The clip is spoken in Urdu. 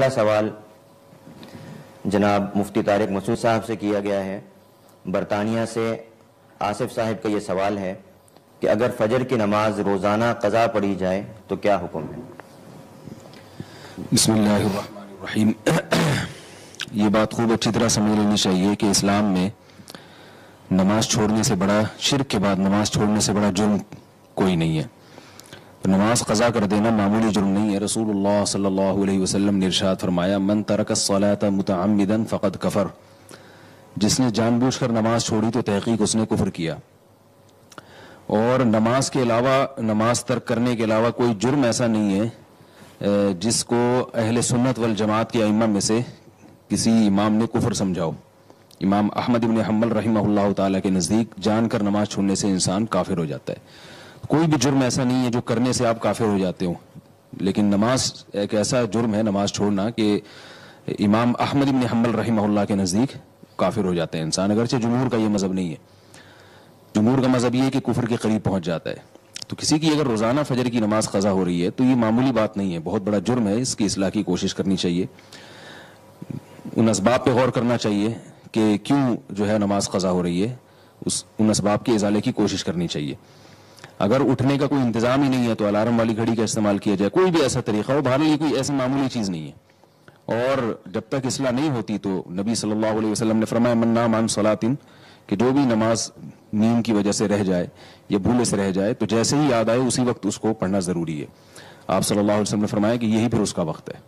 پہلا سوال جناب مفتی طارق مسعود صاحب سے کیا گیا ہے۔ برطانیہ سے آصف صاحب کا یہ سوال ہے کہ اگر فجر کی نماز روزانہ قضا پڑھی جائے تو کیا حکم ہے؟ بسم اللہ الرحمن الرحیم۔ یہ بات خوب اچھی طرح سمجھ لینی چاہیے کہ اسلام میں نماز چھوڑنے سے بڑا، شرک کے بعد نماز چھوڑنے سے بڑا جرم کوئی نہیں ہے۔ تو نماز قضا کر دینا معمولی جرم نہیں ہے۔ رسول اللہ صلی اللہ علیہ وسلم نے ارشاد فرمایا، من ترک الصلاۃ متعمدا فقد کفر، جس نے جان بوجھ کر نماز چھوڑی تو تحقیق اس نے کفر کیا۔ اور نماز کے علاوہ، نماز ترک کرنے کے علاوہ کوئی جرم ایسا نہیں ہے جس کو اہل سنت والجماعت کے ائمہ میں سے کسی امام نے کفر سمجھاؤ۔ امام احمد بن حنبل رحمہ اللہ تعالیٰ کے نزدیک جان کر نماز چھوڑنے سے انسان کافر ہو جاتا ہے۔ کوئی بھی جرم ایسا نہیں ہے جو کرنے سے آپ کافر ہو جاتے ہو، لیکن نماز ایک ایسا جرم ہے نماز چھوڑنا کہ امام احمد بن حنبل رحمہ اللہ کے نزدیک کافر ہو جاتا ہے انسان، اگرچہ جمہور کا یہ مذہب نہیں ہے۔ جمہور کا مذہب یہ ہے کہ کفر کے قریب پہنچ جاتا ہے۔ تو کسی کی اگر روزانہ فجر کی نماز قضا ہو رہی ہے تو یہ معمولی بات نہیں ہے، بہت بڑا جرم ہے، اس کی اصلاح کی کوشش کرنی چاہیے۔ ان اسباب پہ غور کرنا چاہیے کہ کیوں جو ہے نماز قضا ہو رہی ہے، ان اسباب کے ازالے کی کوشش کرنی چاہیے۔ اگر اٹھنے کا کوئی انتظام ہی نہیں ہے تو الارم والی گھڑی کا استعمال کیا جائے، کوئی بھی ایسا طریقہ ہو، بہرحال یہ کوئی ایسی معمولی چیز نہیں ہے۔ اور جب تک اصلاح نہیں ہوتی تو نبی صلی اللہ علیہ وسلم نے فرمایا، من نام عن صلاۃ، کہ جو بھی نماز نیند کی وجہ سے رہ جائے یا بھولے سے رہ جائے تو جیسے ہی یاد آئے اسی وقت اس کو پڑھنا ضروری ہے۔ آپ صلی اللہ علیہ وسلم نے فرمایا کہ یہی پھر اس کا وقت ہے۔